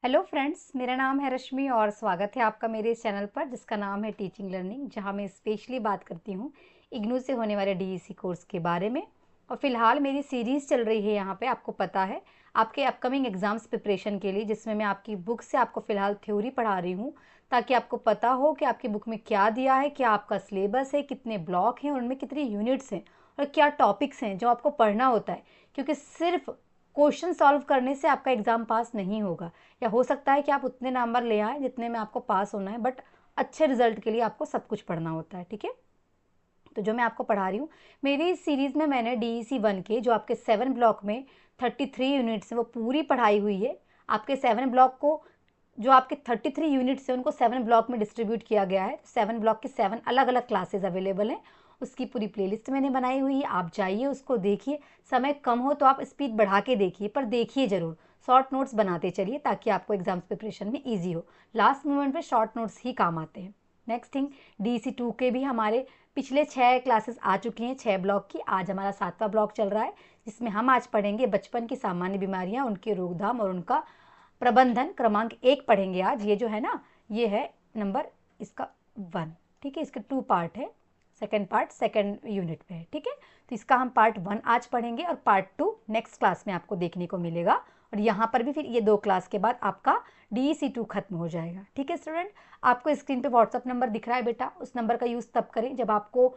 Hello friends, मेरा नाम है रश्मि और स्वागत है आपका मेरे इस चैनल पर जिसका नाम है टीचिंग लर्निंग, जहां मैं स्पेशली बात करती हूं इग्नू से होने वाले डीईसी कोर्स के बारे में। और फिलहाल मेरी सीरीज़ चल रही है यहाँ पे, आपको पता है, आपके अपकमिंग एग्जाम्स प्रिपरेशन के लिए, जिसमें मैं आपकी बुक से आपको फ़िलहाल थ्योरी पढ़ा रही हूँ ताकि आपको पता हो कि आपकी बुक में क्या दिया है, क्या आपका सिलेबस है, कितने ब्लॉक हैं, उनमें कितनी यूनिट्स हैं और क्या टॉपिक्स हैं जो आपको पढ़ना होता है। क्योंकि सिर्फ क्वेश्चन सॉल्व करने से आपका एग्ज़ाम पास नहीं होगा, या हो सकता है कि आप उतने नंबर ले आए जितने में आपको पास होना है, बट अच्छे रिजल्ट के लिए आपको सब कुछ पढ़ना होता है। ठीक है, तो जो मैं आपको पढ़ा रही हूँ, मेरी इस सीरीज़ में मैंने डीईसी 1 के जो आपके 7 ब्लॉक में 33 यूनिट्स हैं वो पूरी पढ़ाई हुई है। आपके 7 ब्लॉक को, जो आपके 33 यूनिट्स हैं उनको 7 ब्लॉक में डिस्ट्रीब्यूट किया गया है। 7 ब्लॉक की 7 अलग अलग क्लासेस अवेलेबल हैं। उसकी पूरी प्लेलिस्ट मैंने बनाई हुई है, आप जाइए उसको देखिए। समय कम हो तो आप स्पीड बढ़ा के देखिए, पर देखिए ज़रूर। शॉर्ट नोट्स बनाते चलिए ताकि आपको एग्जाम्स प्रिपरेशन में ईजी हो। लास्ट मोमेंट पे शॉर्ट नोट्स ही काम आते हैं। नेक्स्ट थिंग, डीसी 2 के भी हमारे पिछले 6 क्लासेस आ चुकी हैं, 6 ब्लॉक की। आज हमारा 7वां ब्लॉक चल रहा है, जिसमें हम आज पढ़ेंगे बचपन की सामान्य बीमारियां, उनके रोकथाम और उनका प्रबंधन। क्रमांक 1 पढ़ेंगे आज। ये जो है ना, ये है नंबर इसका 1। ठीक है, इसके 2 पार्ट है, सेकेंड पार्ट सेकेंड यूनिट पे है। ठीक है, तो इसका हम पार्ट 1 आज पढ़ेंगे और पार्ट 2 नेक्स्ट क्लास में आपको देखने को मिलेगा। और यहाँ पर भी फिर ये 2 क्लास के बाद आपका डीईसी 2 खत्म हो जाएगा। ठीक है स्टूडेंट, आपको स्क्रीन पे व्हाट्सअप नंबर दिख रहा है बेटा, उस नंबर का यूज़ तब करें जब आपको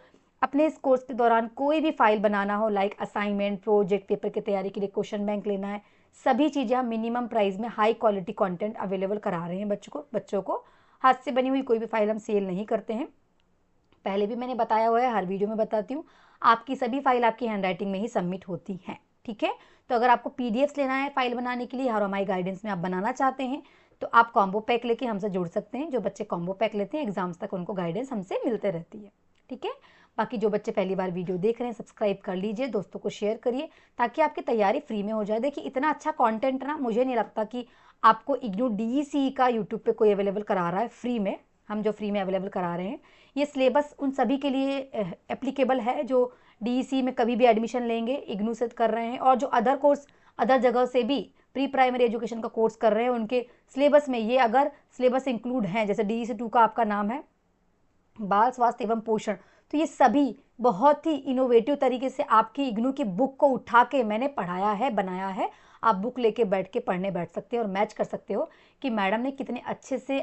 अपने इस कोर्स के दौरान कोई भी फाइल बनाना हो, लाइक असाइनमेंट, प्रोजेक्ट, पेपर की तैयारी के लिए क्वेश्चन बैंक लेना है। सभी चीज़ें हम मिनिमम प्राइस में हाई क्वालिटी कंटेंट अवेलेबल करा रहे हैं बच्चों को। हाथ से बनी हुई कोई भी फाइल हम सेल नहीं करते हैं, पहले भी मैंने बताया हुआ है, हर वीडियो में बताती हूँ। आपकी सभी फाइल आपकी हैंडराइटिंग में ही सबमिट होती हैं। ठीक है, तो अगर आपको पीडीएफ्स लेना है फाइल बनाने के लिए और हमारी गाइडेंस में आप बनाना चाहते हैं तो आप कॉम्बो पैक लेके हमसे जुड़ सकते हैं। जो बच्चे कॉम्बो पैक लेते हैं एग्जाम्स तक उनको गाइडेंस हमसे मिलते रहती है। ठीक है, बाकी जो बच्चे पहली बार वीडियो देख रहे हैं सब्सक्राइब कर लीजिए, दोस्तों को शेयर करिए ताकि आपकी तैयारी फ्री में हो जाए। देखिए, इतना अच्छा कंटेंट ना, मुझे नहीं लगता कि आपको इग्नू डीईसी का यूट्यूब पे कोई अवेलेबल करा रहा है फ्री में। हम जो फ्री में अवेलेबल करा रहे हैं, ये सिलेबस उन सभी के लिए एप्लीकेबल है जो डीईसी में कभी भी एडमिशन लेंगे, इग्नू से कर रहे हैं, और जो अदर कोर्स अदर जगह से भी प्री प्राइमरी एजुकेशन का कोर्स कर रहे हैं, उनके सिलेबस में ये अगर सिलेबस इंक्लूड हैं, जैसे डीईसी 2 का आपका नाम है बाल स्वास्थ्य एवं पोषण, तो ये सभी बहुत ही इनोवेटिव तरीके से आपकी इग्नू की बुक को उठा के मैंने पढ़ाया है, बनाया है। आप बुक लेके बैठ के पढ़ने बैठ सकते हो और मैच कर सकते हो कि मैडम ने कितने अच्छे से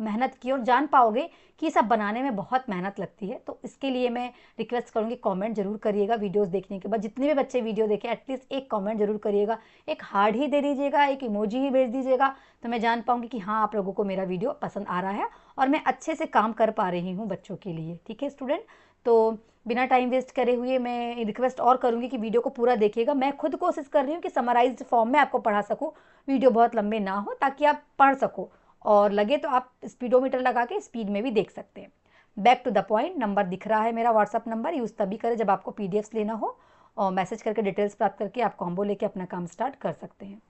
मेहनत की, और जान पाओगे कि सब बनाने में बहुत मेहनत लगती है। तो इसके लिए मैं रिक्वेस्ट करूँगी, कमेंट जरूर करिएगा वीडियोस देखने के बाद। जितने भी बच्चे वीडियो देखें एटलीस्ट एक कमेंट जरूर करिएगा, एक हार्ट ही दे दीजिएगा, एक इमोजी ही भेज दीजिएगा, तो मैं जान पाऊँगी कि हाँ, आप लोगों को मेरा वीडियो पसंद आ रहा है और मैं अच्छे से काम कर पा रही हूँ बच्चों के लिए। ठीक है स्टूडेंट, तो बिना टाइम वेस्ट करे हुए मैं रिक्वेस्ट और करूँगी कि वीडियो को पूरा देखिएगा। मैं खुद कोशिश कर रही हूँ कि समराइज्ड फॉर्म में आपको पढ़ा सकूँ, वीडियो बहुत लंबे ना हो, ताकि आप पढ़ सको, और लगे तो आप स्पीडोमीटर लगा के स्पीड में भी देख सकते हैं। Back to the point, number दिख रहा है मेरा व्हाट्सअप नंबर, यूज़ तभी करें जब आपको पीडीएफ्स लेना हो, और मैसेज करके डिटेल्स प्राप्त करके आप कॉम्बो लेके अपना काम स्टार्ट कर सकते हैं।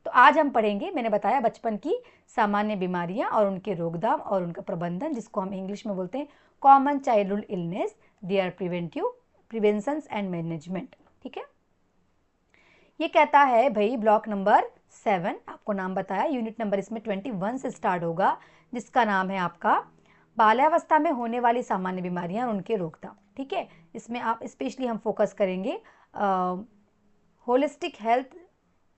तो आज हम पढ़ेंगे, मैंने बताया, बचपन की सामान्य बीमारियां और उनके रोकथाम और उनका प्रबंधन, जिसको हम इंग्लिश में बोलते हैं common childhood illness, their preventions and management. ठीक है, ये कहता है भाई ब्लॉक नंबर 7, आपको नाम बताया, यूनिट नंबर इसमें 21 से स्टार्ट होगा, जिसका नाम है आपका बाल्यावस्था में होने वाली सामान्य बीमारियां और उनके रोकथाम। ठीक है, इसमें आप स्पेशली हम फोकस करेंगे holistic health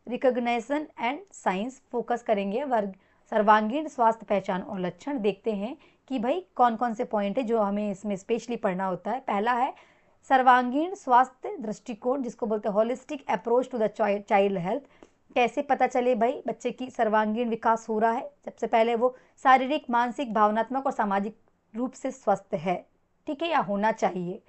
recognition and science, focus करेंगे वर्ग सर्वांगीण स्वास्थ्य पहचान और लक्षण। देखते हैं कि भाई कौन कौन से पॉइंट है जो हमें इसमें स्पेशली पढ़ना होता है। पहला है सर्वांगीण स्वास्थ्य दृष्टिकोण, जिसको बोलते हैं holistic approach to the child health. कैसे पता चले भाई बच्चे की सर्वांगीण विकास हो रहा है? सबसे पहले वो शारीरिक, मानसिक, भावनात्मक और सामाजिक रूप से स्वस्थ है। ठीक है, या होना चाहिए।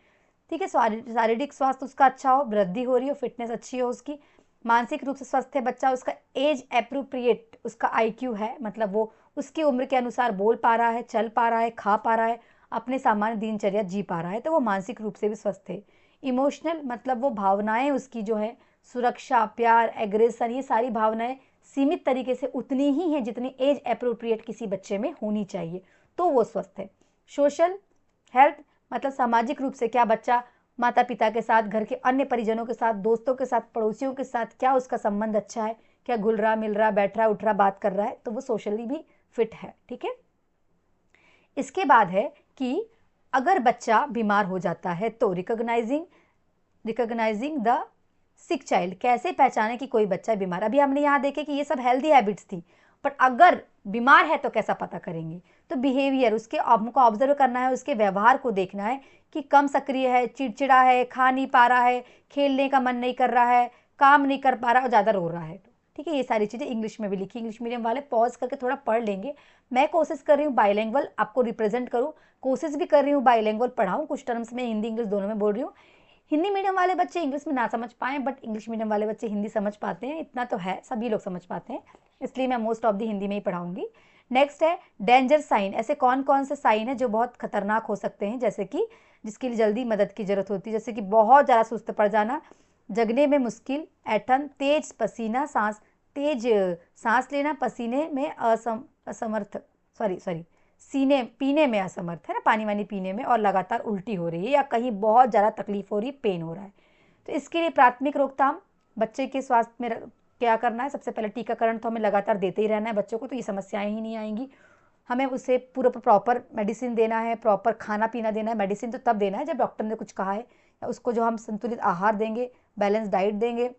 ठीक है, शारीरिक स्वास्थ्य उसका अच्छा हो, वृद्धि हो रही हो, फिटनेस अच्छी हो उसकी। मानसिक रूप से स्वस्थ है बच्चा, उसका एज अप्रोप्रिएट उसका आईक्यू है, मतलब वो उसकी उम्र के अनुसार बोल पा रहा है, चल पा रहा है, खा पा रहा है, अपने सामान्य दिनचर्या जी पा रहा है, तो वो मानसिक रूप से भी स्वस्थ है। इमोशनल, मतलब वो भावनाएं उसकी जो है सुरक्षा, प्यार, एग्रेशन, ये सारी भावनाएं सीमित तरीके से उतनी ही हैं जितनी एज अप्रोप्रिएट किसी बच्चे में होनी चाहिए, तो वो स्वस्थ है। सोशल हेल्थ, मतलब सामाजिक रूप से क्या बच्चा माता पिता के साथ, घर के अन्य परिजनों के साथ, दोस्तों के साथ, पड़ोसियों के साथ क्या उसका संबंध अच्छा है, क्या घुल रहा, मिल रहा, बैठ रहा, उठ रहा, बात कर रहा है, तो वो सोशली भी फिट है। ठीक है, इसके बाद है कि अगर बच्चा बीमार हो जाता है तो रिकॉग्नाइजिंग द सिक चाइल्ड, कैसे पहचाने कि कोई बच्चा बीमार। अभी हमने यहाँ देखे कि ये सब हेल्दी हैबिट्स थी, बट अगर बीमार है तो कैसा पता करेंगे। तो बिहेवियर, उसके हमको ऑब्जर्व करना है, उसके व्यवहार को देखना है कि कम सक्रिय है, चिड़चिड़ा है, खा नहीं पा रहा है, खेलने का मन नहीं कर रहा है, काम नहीं कर पा रहा और ज़्यादा रो रहा है। तो ठीक है, ये सारी चीज़ें इंग्लिश में भी लिखी। इंग्लिश मीडियम वाले पॉज करके थोड़ा पढ़ लेंगे। मैं कोशिश कर रही हूँ बाइलिंगुअल आपको रिप्रेजेंट करूँ, कोशिश भी कर रही हूँ बाइलिंगुअल पढ़ाऊँ, कुछ टर्म्स में हिंदी इंग्लिश दोनों में बोल रही हूँ। हिंदी मीडियम वाले बच्चे इंग्लिश में ना समझ पाएँ, बट इंग्लिश मीडियम वाले बच्चे हिंदी समझ पाते हैं, इतना तो है, सभी लोग समझ पाते हैं, इसलिए मैं मोस्ट ऑफ दी हिंदी में ही पढ़ाऊंगी। नेक्स्ट है डेंजर साइन। ऐसे कौन कौन से साइन है जो बहुत खतरनाक हो सकते हैं, जैसे कि जिसके लिए जल्दी मदद की जरूरत होती है, जैसे कि बहुत ज़्यादा सुस्त पड़ जाना, जगने में मुश्किल, ऐठन, तेज पसीना, तेज सांस लेना, पसीने में असमर्थ सीने पीने में असमर्थ है ना, पानी वानी पीने में, और लगातार उल्टी हो रही है या कहीं बहुत ज़्यादा तकलीफ हो रही है, पेन हो रहा है। तो इसके लिए प्राथमिक रोकथाम बच्चे के स्वास्थ्य में क्या करना है, सबसे पहले टीकाकरण तो हमें लगातार देते ही रहना है बच्चों को, तो ये समस्याएं ही नहीं आएंगी। हमें उसे पूरा प्रॉपर मेडिसिन देना है, प्रॉपर खाना पीना देना है। मेडिसिन तो तब देना है जब डॉक्टर ने कुछ कहा है, या उसको जो हम संतुलित आहार देंगे, बैलेंस डाइट देंगे,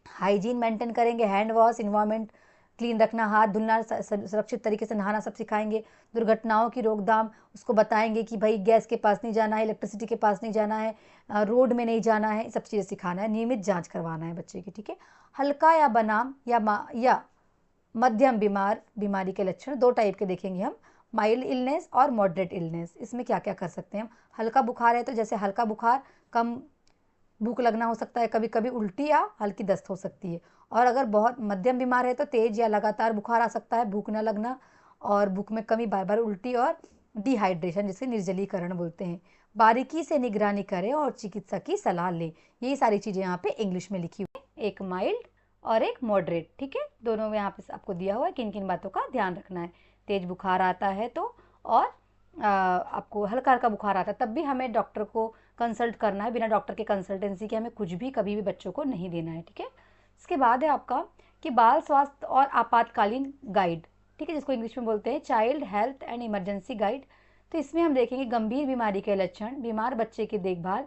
हाइजीन मेंटेन करेंगे, हैंड वॉश, इन्वायरमेंट क्लीन रखना, हाथ धुलना, सुरक्षित तरीके से नहाना, सब सिखाएंगे। दुर्घटनाओं की रोकथाम उसको बताएंगे कि भाई गैस के पास नहीं जाना है, इलेक्ट्रिसिटी के पास नहीं जाना है, रोड में नहीं जाना है, सब चीज़ें सिखाना है। नियमित जांच करवाना है बच्चे की। ठीक है, हल्का या बनाम या मध्यम बीमारी के लक्षण दो टाइप के देखेंगे हम, माइल्ड इलनेस और मॉडरेट इलनेस। इसमें क्या क्या कर सकते हैं हम। हल्का बुखार है तो जैसे हल्का बुखार, कम भूख लगना हो सकता है, कभी कभी उल्टी या हल्की दस्त हो सकती है। और अगर बहुत मध्यम बीमार है तो तेज या लगातार बुखार आ सकता है, भूख न लगना और भूख में कमी, बार बार उल्टी और डिहाइड्रेशन, जिसे निर्जलीकरण बोलते हैं। बारीकी से निगरानी करें और चिकित्सक की सलाह लें। ये सारी चीज़ें यहाँ पे इंग्लिश में लिखी हुई है, एक माइल्ड और एक मॉडरेट। ठीक है, दोनों में यहाँ पे आपको दिया हुआ है किन किन बातों का ध्यान रखना है। तेज बुखार आता है तो, और आपको हल्का हल्का बुखार आता है तब भी हमें डॉक्टर को कंसल्ट करना है। बिना डॉक्टर के कंसल्टेंसी के हमें कुछ भी कभी भी बच्चों को नहीं देना है। ठीक है, इसके बाद है आपका कि बाल स्वास्थ्य और आपातकालीन गाइड। ठीक है, जिसको इंग्लिश में बोलते हैं child health and emergency guide. तो इसमें हम देखेंगे गंभीर बीमारी के लक्षण, बीमार बच्चे की देखभाल,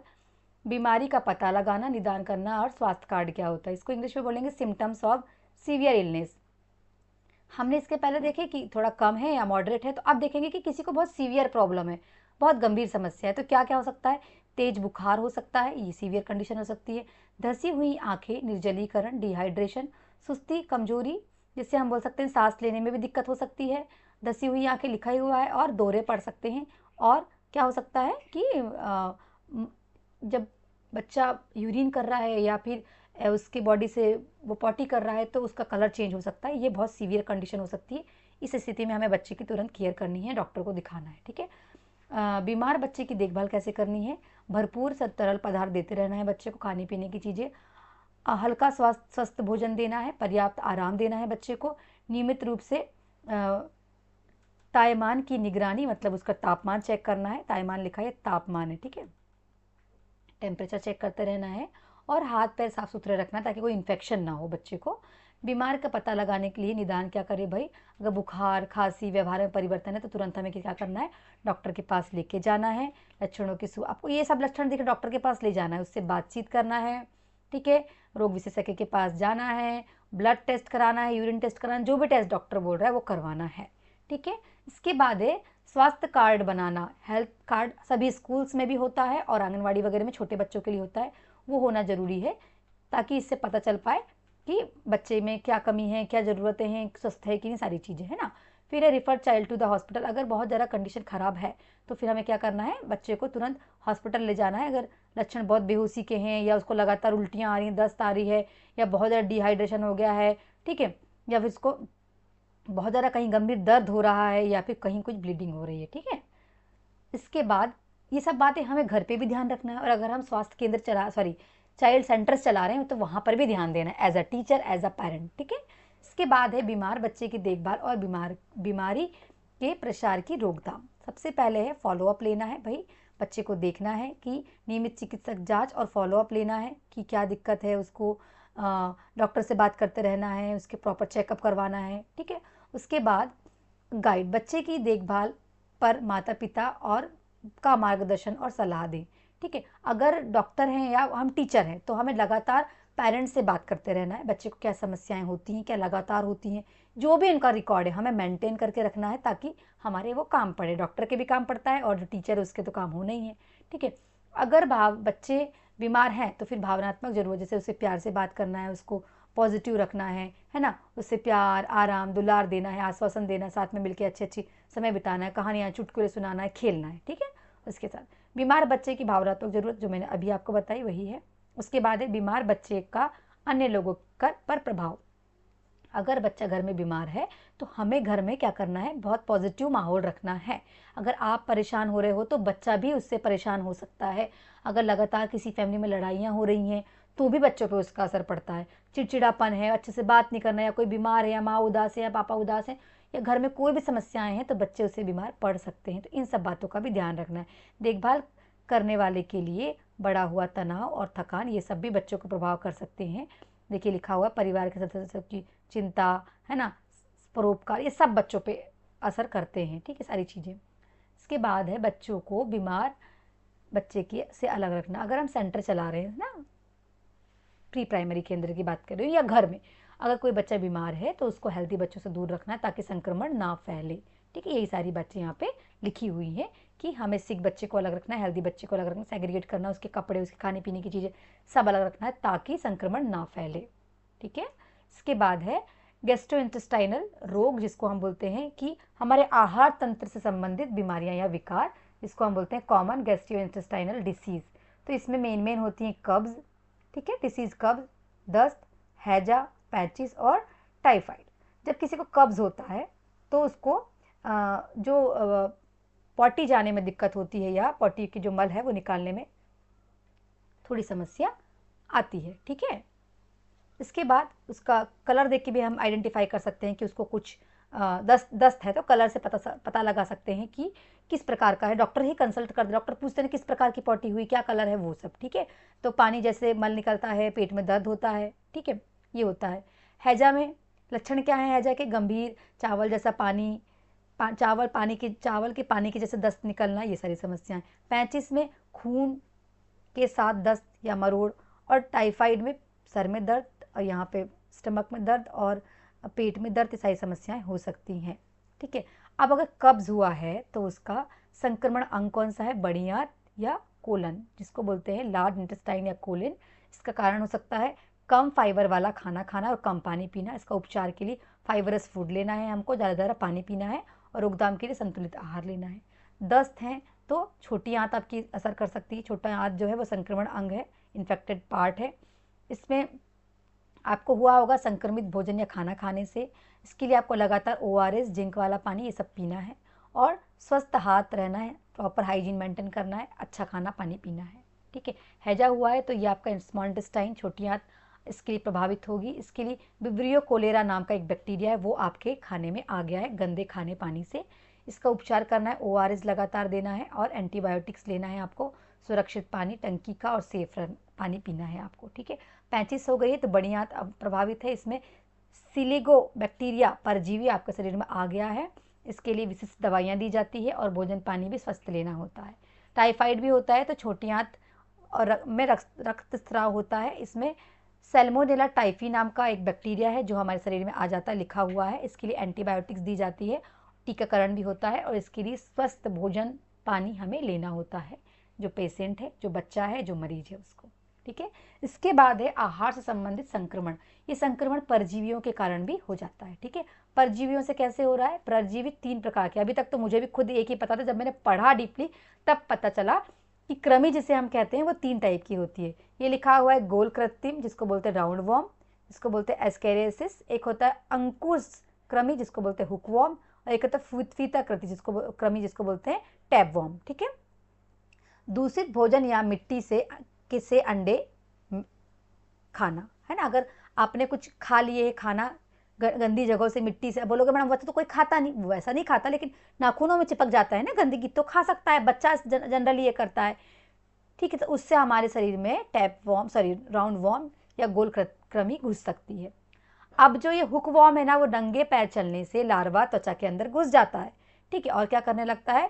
बीमारी का पता लगाना, निदान करना, और स्वास्थ्य कार्ड क्या होता है। इसको इंग्लिश में बोलेंगे सिम्टम्स ऑफ सीवियर इलनेस। हमने इसके पहले देखे कि थोड़ा कम है या मॉडरेट है, तो अब देखेंगे कि किसी को बहुत सीवियर प्रॉब्लम है, बहुत गंभीर समस्या है, तो क्या क्या हो सकता है। तेज बुखार हो सकता है, ये सीवियर कंडीशन हो सकती है। धसी हुई आंखें, निर्जलीकरण, डिहाइड्रेशन, सुस्ती, कमजोरी, जिससे हम बोल सकते हैं सांस लेने में भी दिक्कत हो सकती है। धसी हुई आंखें लिखा ही हुआ है, और दौरे पड़ सकते हैं। और क्या हो सकता है कि जब बच्चा यूरिन कर रहा है या फिर उसकी बॉडी से वो पॉटी कर रहा है तो उसका कलर चेंज हो सकता है। ये बहुत सीवियर कंडीशन हो सकती है। इस स्थिति में हमें बच्चे की तुरंत केयर करनी है, डॉक्टर को दिखाना है। ठीक है, बीमार बच्चे की देखभाल कैसे करनी है। भरपूर तरल पदार्थ देते रहना है बच्चे को, खाने पीने की चीज़ें, हल्का स्वस्थ भोजन देना है, पर्याप्त आराम देना है बच्चे को, नियमित रूप से तापमान की निगरानी, मतलब उसका तापमान चेक करना है। तापमान लिखा है, तापमान है। ठीक है, टेम्परेचर चेक करते रहना है, और हाथ पैर साफ सुथरे रखना ताकि कोई इन्फेक्शन ना हो बच्चे को। बीमार का पता लगाने के लिए निदान क्या करें भाई, अगर बुखार, खांसी, व्यवहार में परिवर्तन है तो तुरंत हमें क्या करना है, डॉक्टर के पास लेके जाना है। लक्षणों के आपको ये सब लक्षण देखे डॉक्टर के पास ले जाना है, उससे बातचीत करना है। ठीक है, रोग विशेषज्ञ के पास जाना है, ब्लड टेस्ट कराना है, यूरिन टेस्ट कराना, जो भी टेस्ट डॉक्टर बोल रहा है वो करवाना है। ठीक है, इसके बाद है स्वास्थ्य कार्ड बनाना। हेल्थ कार्ड सभी स्कूल्स में भी होता है और आंगनवाड़ी वगैरह में छोटे बच्चों के लिए होता है, वो होना ज़रूरी है ताकि इससे पता चल पाए कि बच्चे में क्या कमी है, क्या ज़रूरतें हैं, स्वस्थ है कि नहीं, सारी चीज़ें है ना। फिर है refer child to the hospital. अगर बहुत ज़्यादा कंडीशन ख़राब है तो फिर हमें क्या करना है, बच्चे को तुरंत हॉस्पिटल ले जाना है। अगर लक्षण बहुत बेहोशी के हैं, या उसको लगातार उल्टियाँ आ रही हैं, दस्त आ रही है, या बहुत ज़्यादा डिहाइड्रेशन हो गया है, ठीक है, या फिर उसको बहुत ज़्यादा कहीं गंभीर दर्द हो रहा है, या फिर कहीं कुछ ब्लीडिंग हो रही है। ठीक है, इसके बाद ये सब बातें हमें घर पे भी ध्यान रखना है, और अगर हम स्वास्थ्य केंद्र चाइल्ड सेंटर्स चला रहे हैं तो वहाँ पर भी ध्यान देना है, as a teacher, as a parent. ठीक है, इसके बाद है बीमार बच्चे की देखभाल और बीमारी के प्रसार की रोकथाम। सबसे पहले है फॉलोअप लेना है भाई, बच्चे को देखना है कि नियमित चिकित्सक जांच और फॉलोअप लेना है कि क्या दिक्कत है उसको, डॉक्टर से बात करते रहना है, उसके प्रॉपर चेकअप करवाना है, ठीक है। उसके बाद गाइड, बच्चे की देखभाल पर माता पिता और का मार्गदर्शन और सलाह दें, ठीक है। अगर डॉक्टर हैं या हम टीचर हैं तो हमें लगातार पेरेंट्स से बात करते रहना है, बच्चे को क्या समस्याएं होती हैं, क्या लगातार होती हैं, जो भी उनका रिकॉर्ड है हमें मेंटेन करके रखना है, ताकि हमारे वो काम पड़े, डॉक्टर के भी काम पड़ता है और जो टीचर है उसके तो काम होना ही है, ठीक है। अगर बच्चे बीमार हैं तो फिर भावनात्मक जरूरत, जैसे उसे प्यार से बात करना है, उसको पॉजिटिव रखना है ना, उससे प्यार, आराम, दुलार देना है, आश्वासन देना, साथ में मिलकर अच्छी अच्छी समय बिताना है, कहानियाँ चुटकुले सुनाना है, खेलना है, ठीक है। उसके साथ बीमार बच्चे की भावनात्मक जरूरत जो मैंने अभी आपको बताई वही है। उसके बाद है बीमार बच्चे का अन्य लोगों पर प्रभाव। अगर बच्चा घर में बीमार है तो हमें घर में क्या करना है, बहुत पॉजिटिव माहौल रखना है। अगर आप परेशान हो रहे हो तो बच्चा भी उससे परेशान हो सकता है। अगर लगातार किसी फैमिली में लड़ाइयाँ हो रही हैं तो भी बच्चों पे उसका असर पड़ता है। चिड़चिड़ापन है, अच्छे से बात नहीं करना, या कोई बीमार है, या माँ उदास है, या पापा उदास है, या घर में कोई भी समस्याएं हैं तो बच्चे उससे बीमार पड़ सकते हैं। तो इन सब बातों का भी ध्यान रखना है। देखभाल करने वाले के लिए बढ़ा हुआ तनाव और थकान, ये सब भी बच्चों को प्रभाव कर सकते हैं। देखिए लिखा हुआ परिवार के सदस्यों की चिंता, है ना, परोपकार, ये सब बच्चों पे असर करते हैं, ठीक है, सारी चीज़ें। इसके बाद है बच्चों को बीमार बच्चे की से अलग रखना। अगर हम सेंटर चला रहे हैं ना, प्री प्राइमरी केंद्र की बात कर रही हूँ, या घर में अगर कोई बच्चा बीमार है तो उसको हेल्दी बच्चों से दूर रखना है ताकि संक्रमण ना फैले, ठीक है। यही सारी बातें यहाँ पे लिखी हुई हैं कि हमें सिक बच्चे को अलग रखना है, हेल्दी बच्चे को अलग रखना, सेग्रीगेट करना, उसके कपड़े, उसके खाने पीने की चीज़ें सब अलग रखना है ताकि संक्रमण ना फैले, ठीक है। इसके बाद है गैस्ट्रोइंटेस्टाइनल रोग, जिसको हम बोलते हैं कि हमारे आहार तंत्र से संबंधित बीमारियां या विकार, जिसको हम बोलते हैं कॉमन गैस्ट्रोइंटेस्टाइनल डिसीज। तो इसमें मेन होती हैं कब्ज, ठीक है, डिसीज कब्ज, दस्त, हैजा, पैचिस और टाइफाइड। जब किसी को कब्ज होता है तो उसको जो पॉटी जाने में दिक्कत होती है, या पॉटी की जो मल है वो निकालने में थोड़ी समस्या आती है, ठीक है। इसके बाद उसका कलर देख के भी हम आइडेंटिफाई कर सकते हैं कि उसको कुछ दस्त है तो कलर से पता लगा सकते हैं कि किस प्रकार का है। डॉक्टर ही कंसल्ट कर, डॉक्टर पूछते हैं किस प्रकार की पॉटी हुई, क्या कलर है, वो सब, ठीक है। तो पानी जैसे मल निकलता है, पेट में दर्द होता है, ठीक है, ये होता है। हैजा में लक्षण क्या है, हैजा के गंभीर चावल जैसा पानी, चावल के पानी के जैसे दस्त निकलना, ये सारी समस्याएं। पैंचिस में खून के साथ दस्त या मरोड़, और टाइफाइड में सर में दर्द, और यहाँ पे स्टमक में दर्द और पेट में दर्द, सारी समस्याएं हो सकती हैं, ठीक है। अब अगर कब्ज हुआ है तो उसका संक्रमण अंग कौन सा है, बड़ी आंत या कोलन, जिसको बोलते हैं लार्ज इंटेस्टाइन या कोलन। इसका कारण हो सकता है कम फाइबर वाला खाना खाना और कम पानी पीना। इसका उपचार के लिए फाइबरस फूड लेना है, हमको ज़्यादा पानी पीना है, और रोकथाम के लिए संतुलित आहार लेना है। दस्त है तो छोटी आंत आपकी असर कर सकती है। छोटा आंत जो है वो संक्रमण अंग है, इन्फेक्टेड पार्ट है। इसमें आपको हुआ होगा संक्रमित भोजन या खाना खाने से। इसके लिए आपको लगातार ORS, जिंक वाला पानी, ये सब पीना है, और स्वस्थ हाथ रहना है, प्रॉपर हाइजीन मेंटेन करना है, अच्छा खाना पानी पीना है, ठीक है। हैजा हुआ है तो ये आपका स्मॉल इंटेस्टाइन, छोटी आंत, इसके लिए प्रभावित होगी। इसके लिए विब्रियो कोलेरा नाम का एक बैक्टीरिया है, वो आपके खाने में आ गया है गंदे खाने पानी से। इसका उपचार करना है, ORS लगातार देना है, और एंटीबायोटिक्स लेना है आपको। सुरक्षित पानी टंकी का और सेफ पानी पीना है आपको, ठीक है। पैंचिस हो गई है तो बड़ी आंत अब प्रभावित है। इसमें सिलिगो बैक्टीरिया परजीवी आपके शरीर में आ गया है। इसके लिए विशिष्ट दवाइयाँ दी जाती है, और भोजन पानी भी स्वस्थ लेना होता है। टाइफाइड भी होता है तो छोटी आंत और में रक्तस्राव होता है। इसमें सैल्मोनेला टाइफी नाम का एक बैक्टीरिया है जो हमारे शरीर में आ जाता है, लिखा हुआ है। इसके लिए एंटीबायोटिक्स दी जाती है, टीकाकरण भी होता है, और इसके लिए स्वस्थ भोजन पानी हमें लेना होता है, जो पेशेंट है, जो बच्चा है, जो मरीज है उसको, ठीक है। इसके बाद है आहार से संबंधित संक्रमण। ये संक्रमण परजीवियों के कारण भी हो जाता है, ठीक है। परजीवियों से कैसे हो रहा है, परजीवी 3 प्रकार के, अभी तक तो मुझे भी खुद एक ही पता था, जब मैंने पढ़ा डीपली तब पता चला कि कृमि जिसे हम कहते हैं वो 3 टाइप की होती है। ये लिखा हुआ है गोल कृत्रिम, जिसको बोलते हैं राउंड वॉर्म, जिसको बोलते हैं एस्केरियासिस। एक होता है अंकुश कृमि, जिसको बोलते हैं हुक वॉर्म, और एक होता है फीता कृमि, जिसको बोलते हैं टैप वॉर्म, ठीक है। दूषित भोजन या मिट्टी से अंडे खाना, है ना। अगर आपने कुछ खा लिए खाना गंदी जगहों से, मिट्टी से, बोलोगे मैडम वैसे तो कोई खाता नहीं, वैसा नहीं खाता, लेकिन नाखूनों में चिपक जाता है ना गंदगी, तो खा सकता है, बच्चा जनरली ये करता है, ठीक है। तो उससे हमारे शरीर में राउंड वॉर्म या गोल कृमि घुस सकती है। अब जो ये हुक वॉर्म है ना, वो नंगे पैर चलने से लार्वा त्वचा के अंदर घुस जाता है, ठीक है, और क्या करने लगता है,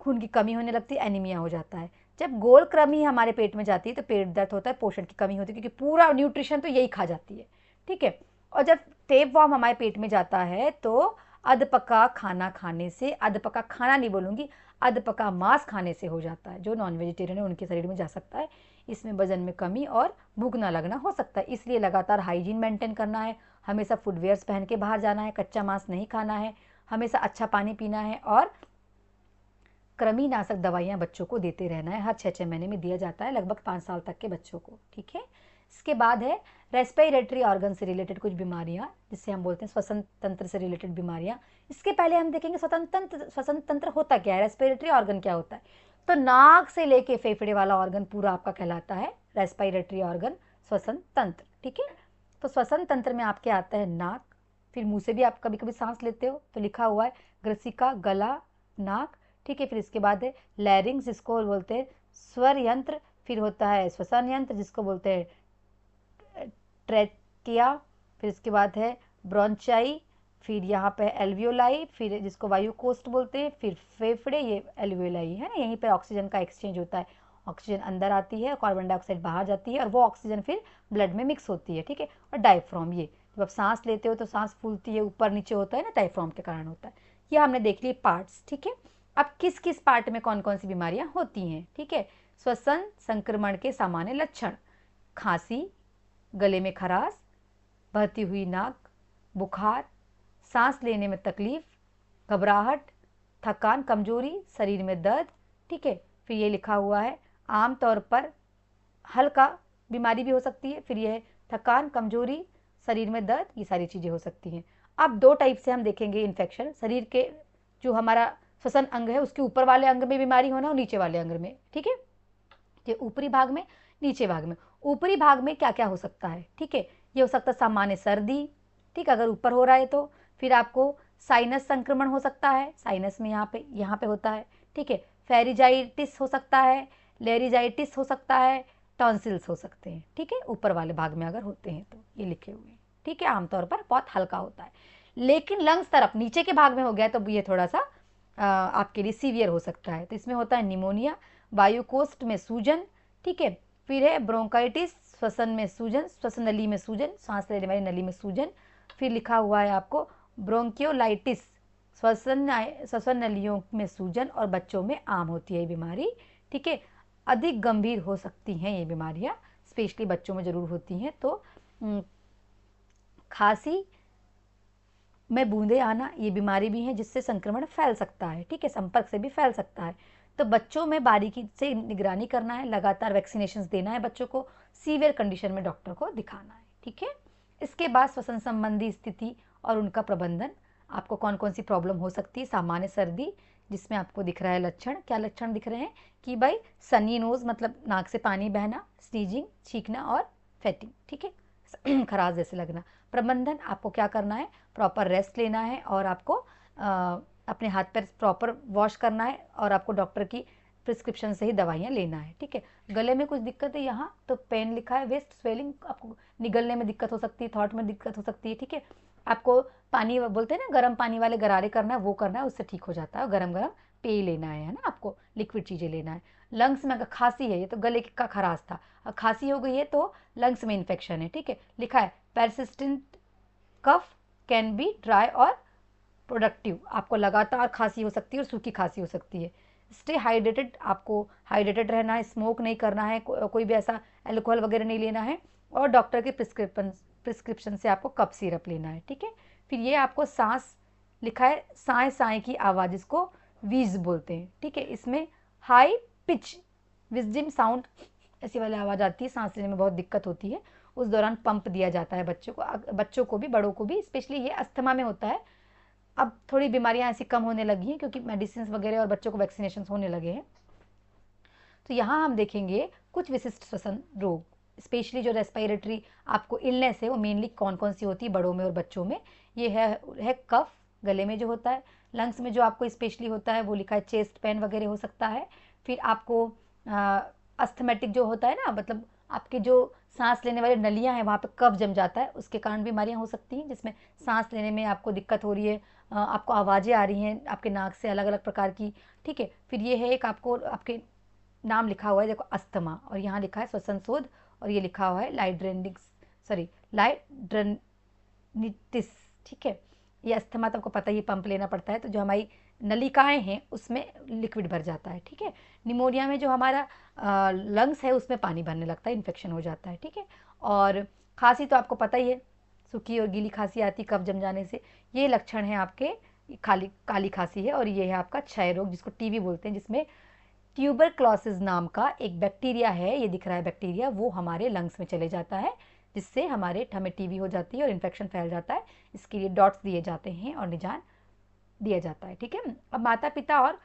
खून की कमी होने लगती है, एनीमिया हो जाता है। जब गोल कृमि हमारे पेट में जाती है तो पेट दर्द होता है, पोषण की कमी होती है, क्योंकि पूरा न्यूट्रिशन तो यही खा जाती है, ठीक है। और जब टेप वॉर्म हमारे पेट में जाता है तो अधपका खाना खाने से, अधपका खाना नहीं बोलूँगी, अधपका मांस खाने से हो जाता है। जो नॉन वेजिटेरियन है उनके शरीर में जा सकता है। इसमें वजन में कमी और भूख ना लगना हो सकता है। इसलिए लगातार हाइजीन मेंटेन करना है, हमेशा फुटवेयर्स पहन के बाहर जाना है, कच्चा मांस नहीं खाना है, हमेशा अच्छा पानी पीना है और कृमिनाशक दवाइयाँ बच्चों को देते रहना है। हर 6-6 महीने में दिया जाता है लगभग 5 साल तक के बच्चों को, ठीक है। इसके बाद है रेस्पिरेटरी ऑर्गन से रिलेटेड कुछ बीमारियाँ, जिससे हम बोलते हैं श्वसन तंत्र से रिलेटेड बीमारियाँ। इसके पहले हम देखेंगे श्वसन तंत्र होता क्या है, रेस्पिरेटरी ऑर्गन क्या होता है। तो नाक से लेके फेफड़े वाला ऑर्गन पूरा आपका कहलाता है रेस्पिरेटरी ऑर्गन, श्वसन तंत्र, ठीक है। तो श्वसन तंत्र में आपके आता है नाक, फिर मुंह से भी आप कभी कभी सांस लेते हो तो लिखा हुआ है ग्रसिका, गला, नाक, ठीक है। फिर इसके बाद है लैरिंग्स, जिसको बोलते हैं स्वर यंत्र, फिर होता है श्वसन यंत्र जिसको बोलते हैं ट्रेकिया, फिर इसके बाद है ब्रोंचाई, फिर यहाँ पे एल्वियोलाई, फिर जिसको वायु कोष्ठ बोलते हैं, फिर फेफड़े, ये एल्वियोलाई है ना, यहीं पे ऑक्सीजन का एक्सचेंज होता है, ऑक्सीजन अंदर आती है, कार्बन डाइऑक्साइड बाहर जाती है और वो ऑक्सीजन फिर ब्लड में मिक्स होती है, ठीक है। और डायफ्राम, ये जब आप सांस लेते हो तो सांस फूलती है, ऊपर नीचे होता है ना, डायफ्राम के कारण होता है। ये हमने देख ली पार्ट्स, ठीक है। अब किस किस पार्ट में कौन कौन सी बीमारियां होती हैं, ठीक है। श्वसन संक्रमण के सामान्य लक्षण: खांसी, गले में खराश, बहती हुई नाक, बुखार, सांस लेने में तकलीफ, घबराहट, थकान, कमजोरी, शरीर में दर्द, ठीक है। फिर ये लिखा हुआ है आमतौर पर हल्का बीमारी भी हो सकती है, फिर यह थकान, कमजोरी, शरीर में दर्द, ये सारी चीज़ें हो सकती हैं। अब 2 टाइप से हम देखेंगे इन्फेक्शन, शरीर के जो हमारा श्वसन अंग है उसके ऊपर वाले अंग में बीमारी होना और नीचे वाले अंग में, ठीक है। ये ऊपरी भाग में, नीचे भाग में। ऊपरी भाग में क्या क्या हो सकता है, ठीक है। ये हो सकता है सामान्य सर्दी, ठीक, अगर ऊपर हो रहा है तो। फिर आपको साइनस संक्रमण हो सकता है, साइनस में यहाँ पे होता है, ठीक है। फेरिजाइटिस हो सकता है, लेरिजाइटिस हो सकता है, टॉन्सिल्स हो सकते हैं, ठीक है, ऊपर वाले भाग में अगर होते हैं तो ये लिखे हुए हैं, ठीक है। आमतौर पर बहुत हल्का होता है। लेकिन लंग्स तरफ नीचे के भाग में हो गया तो ये थोड़ा सा आपके लिए सीवियर हो सकता है। तो इसमें होता है निमोनिया, वायु कोष्ठ में सूजन, ठीक है। फिर है ब्रोंकाइटिस, श्वसन में सूजन, श्वसन नली में सूजन, सांस लेने वाली नली में सूजन। फिर लिखा हुआ है आपको ब्रोंकियोलाइटिस, श्वसन नलियों में सूजन, और बच्चों में आम होती है ये बीमारी, ठीक है। अधिक गंभीर हो सकती हैं ये बीमारियां, स्पेशली बच्चों में जरूर होती हैं। तो खांसी में बूंदे आना, ये बीमारी भी है जिससे संक्रमण फैल सकता है, ठीक है, संपर्क से भी फैल सकता है। तो बच्चों में बारीकी से निगरानी करना है, लगातार वैक्सीनेशन देना है बच्चों को, सीवियर कंडीशन में डॉक्टर को दिखाना है, ठीक है। इसके बाद श्वसन संबंधी स्थिति और उनका प्रबंधन, आपको कौन कौन सी प्रॉब्लम हो सकती है। सामान्य सर्दी, जिसमें आपको दिख रहा है लक्षण, क्या लक्षण दिख रहे हैं कि भाई सनी नोज, मतलब नाक से पानी बहना, स्नीजिंग, छींकना और फेटिंग, ठीक है, खराश जैसे लगना। प्रबंधन, आपको क्या करना है, प्रॉपर रेस्ट लेना है और आपको अपने हाथ पैर प्रॉपर वॉश करना है और आपको डॉक्टर की प्रिस्क्रिप्शन से ही दवाइयाँ लेना है, ठीक है। गले में कुछ दिक्कत है यहाँ तो पेन लिखा है, वेस्ट स्वेलिंग, आपको निगलने में दिक्कत हो सकती है, थॉट में दिक्कत हो सकती है, ठीक है। आपको पानी बोलते हैं ना, गर्म पानी वाले गरारे करना है, वो करना है, उससे ठीक हो जाता है। गरम गरम पेय लेना है ना, आपको लिक्विड चीज़ें लेना है। लंग्स में अगर खांसी है, ये तो गले का खराश था, और खांसी हो गई है तो लंग्स में इन्फेक्शन है, ठीक है। लिखा है persistent cough can be dry और प्रोडक्टिव, आपको लगातार खांसी हो सकती है और सूखी खांसी हो सकती है। स्टे हाइड्रेटेड, आपको हाइड्रेटेड रहना है, स्मोक नहीं करना है, कोई भी ऐसा अल्कोहल वगैरह नहीं लेना है, और डॉक्टर के प्रिस्क्रिप्शन से आपको कफ सिरप लेना है, ठीक है। फिर ये आपको सांस लिखा है, साए साए की आवाज़, इसको वीज बोलते हैं, ठीक है। इसमें हाई पिच विजिम साउंड ऐसी वाली आवाज़ आती है, सांस लेने में बहुत दिक्कत होती है, उस दौरान पंप दिया जाता है बच्चों को भी, बड़ों को भी। स्पेशली ये अस्थमा में होता है। अब थोड़ी बीमारियां ऐसी कम होने लगी हैं क्योंकि मेडिसिन वगैरह और बच्चों को वैक्सीनेशन होने लगे हैं। तो यहाँ हम देखेंगे कुछ विशिष्ट श्वसन रोग, स्पेशली जो रेस्पिरेटरी आपको इलनेस है वो मेनली कौन कौन सी होती है बड़ों में और बच्चों में। ये है कफ, गले में जो होता है। लंग्स में जो आपको स्पेशली होता है वो लिखा है चेस्ट पेन वगैरह हो सकता है। फिर आपको अस्थमेटिक जो होता है ना, मतलब आपके जो सांस लेने वाली नलियां हैं वहाँ पे कफ जम जाता है, उसके कारण बीमारियां हो सकती हैं, जिसमें सांस लेने में आपको दिक्कत हो रही है, आपको आवाज़ें आ रही हैं आपके नाक से अलग अलग प्रकार की। ठीक है, फिर ये है एक आपको आपके नाम लिखा हुआ है देखो अस्थमा, और यहाँ लिखा है श्वसन शोध, और ये लिखा हुआ है लाइड्रेनिटिस। ठीक है, ये अस्थमा तो आपको पता ही, पंप लेना पड़ता है, तो जो हमारी नलिकाएं हैं उसमें लिक्विड भर जाता है। ठीक है, निमोनिया में जो हमारा लंग्स है उसमें पानी भरने लगता है, इन्फेक्शन हो जाता है। ठीक है, और खांसी तो आपको पता ही है, सूखी और गीली खांसी आती कफ जम जाने से। ये लक्षण है आपके, काली खांसी है, और ये है आपका क्षय रोग जिसको टीबी बोलते हैं, जिसमें ट्यूबरक्लोसिस नाम का एक बैक्टीरिया है, ये दिख रहा है बैक्टीरिया, वो हमारे लंग्स में चले जाता है, जिससे हमें टीबी हो जाती है और इन्फेक्शन फैल जाता है। इसके लिए डॉट्स दिए जाते हैं और निदान दिया जाता है। ठीक है, अब माता पिता और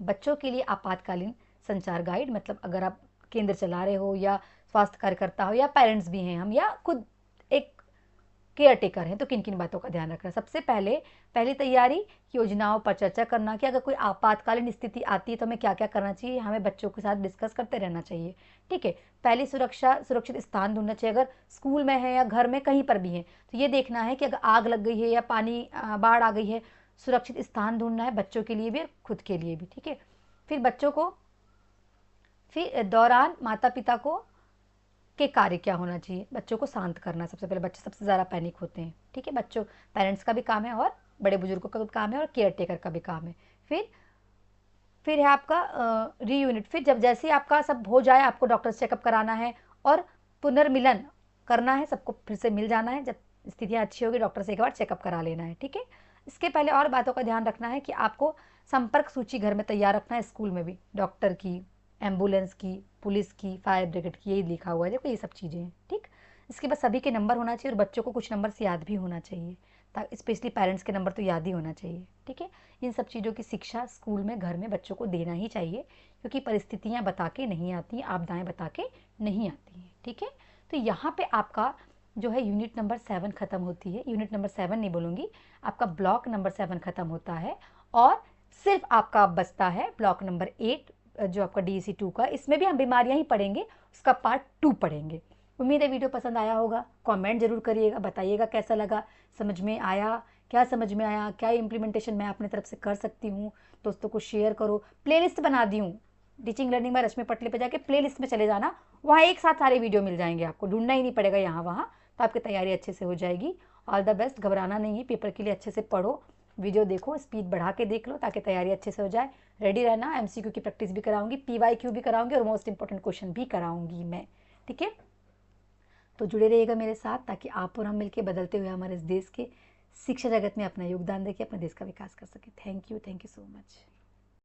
बच्चों के लिए आपातकालीन संचार गाइड, मतलब अगर आप केंद्र चला रहे हो या स्वास्थ्य कार्यकर्ता हो या पेरेंट्स भी हैं हम, या खुद एक केयर टेकर हैं, तो किन किन बातों का ध्यान रखना। सबसे पहली तैयारी, योजनाओं पर चर्चा करना कि अगर कोई आपातकालीन स्थिति आती है तो हमें क्या क्या करना चाहिए, हमें बच्चों के साथ डिस्कस करते रहना चाहिए। ठीक है, पहली सुरक्षित स्थान ढूंढना चाहिए, अगर स्कूल में है या घर में कहीं पर भी है तो ये देखना है कि अगर आग लग गई है या पानी बाढ़ आ गई है, सुरक्षित स्थान ढूंढना है बच्चों के लिए भी और खुद के लिए भी। ठीक है, फिर दौरान माता पिता को के कार्य क्या होना चाहिए, बच्चों को शांत करना। सबसे पहले बच्चे सबसे ज़्यादा पैनिक होते हैं। ठीक है, बच्चों पेरेंट्स का भी काम है और बड़े बुजुर्गों का भी काम है और केयर टेकर का भी काम है। फिर है आपका रीयूनिट, फिर जब जैसे ही आपका सब हो जाए आपको डॉक्टर से चेकअप कराना है और पुनर्मिलन करना है, सबको फिर से मिल जाना है। जब स्थितियाँ अच्छी होगी डॉक्टर से एक बार चेकअप करा लेना है। ठीक है, इसके पहले और बातों का ध्यान रखना है कि आपको संपर्क सूची घर में तैयार रखना है, स्कूल में भी डॉक्टर की, एम्बुलेंस की, पुलिस की, फायर ब्रिगेड की, यही लिखा हुआ है देखो, ये सब चीज़ें हैं। ठीक, इसके बाद सभी के नंबर होना चाहिए और बच्चों को कुछ नंबर से याद भी होना चाहिए, ताकि स्पेशली पेरेंट्स के नंबर तो याद ही होना चाहिए। ठीक है, इन सब चीज़ों की शिक्षा स्कूल में घर में बच्चों को देना ही चाहिए, क्योंकि परिस्थितियाँ बता के नहीं आती, आपदाएँ बता के नहीं आती हैं। ठीक है, तो यहाँ पे आपका जो है यूनिट नंबर 7 खत्म होती है, यूनिट नंबर 7 नहीं बोलूँगी, आपका ब्लॉक नंबर 7 खत्म होता है, और सिर्फ आपका बचता है ब्लॉक नंबर 8 जो आपका DEC 2 का। इसमें भी हम बीमारियां ही पढ़ेंगे, उसका पार्ट 2 पढ़ेंगे। उम्मीद है वीडियो पसंद आया होगा, कमेंट जरूर करिएगा, बताइएगा कैसा लगा, समझ में आया, क्या समझ में आया, क्या इम्प्लीमेंटेशन मैं अपने तरफ से कर सकती हूँ। दोस्तों को शेयर करो, प्लेलिस्ट बना दी हूँ टीचिंग लर्निंग में, रश्मि पटले पे जाके प्लेलिस्ट में चले जाना, वहाँ एक साथ सारे वीडियो मिल जाएंगे, आपको ढूंढना ही नहीं पड़ेगा यहाँ वहाँ, तो आपकी तैयारी अच्छे से हो जाएगी। ऑल द बेस्ट, घबराना नहीं है, पेपर के लिए अच्छे से पढ़ो, वीडियो देखो, स्पीड बढ़ा के देख लो ताकि तैयारी अच्छे से हो जाए। रेडी रहना, MCQ की प्रैक्टिस भी कराऊंगी, PYQ भी कराऊंगी और मोस्ट इंपॉर्टेंट क्वेश्चन भी कराऊंगी मैं। ठीक है, तो जुड़े रहिएगा मेरे साथ, ताकि आप और हम मिलकर बदलते हुए हमारे इस देश के शिक्षा जगत में अपना योगदान देके अपने देश का विकास कर सके। Thank you so much.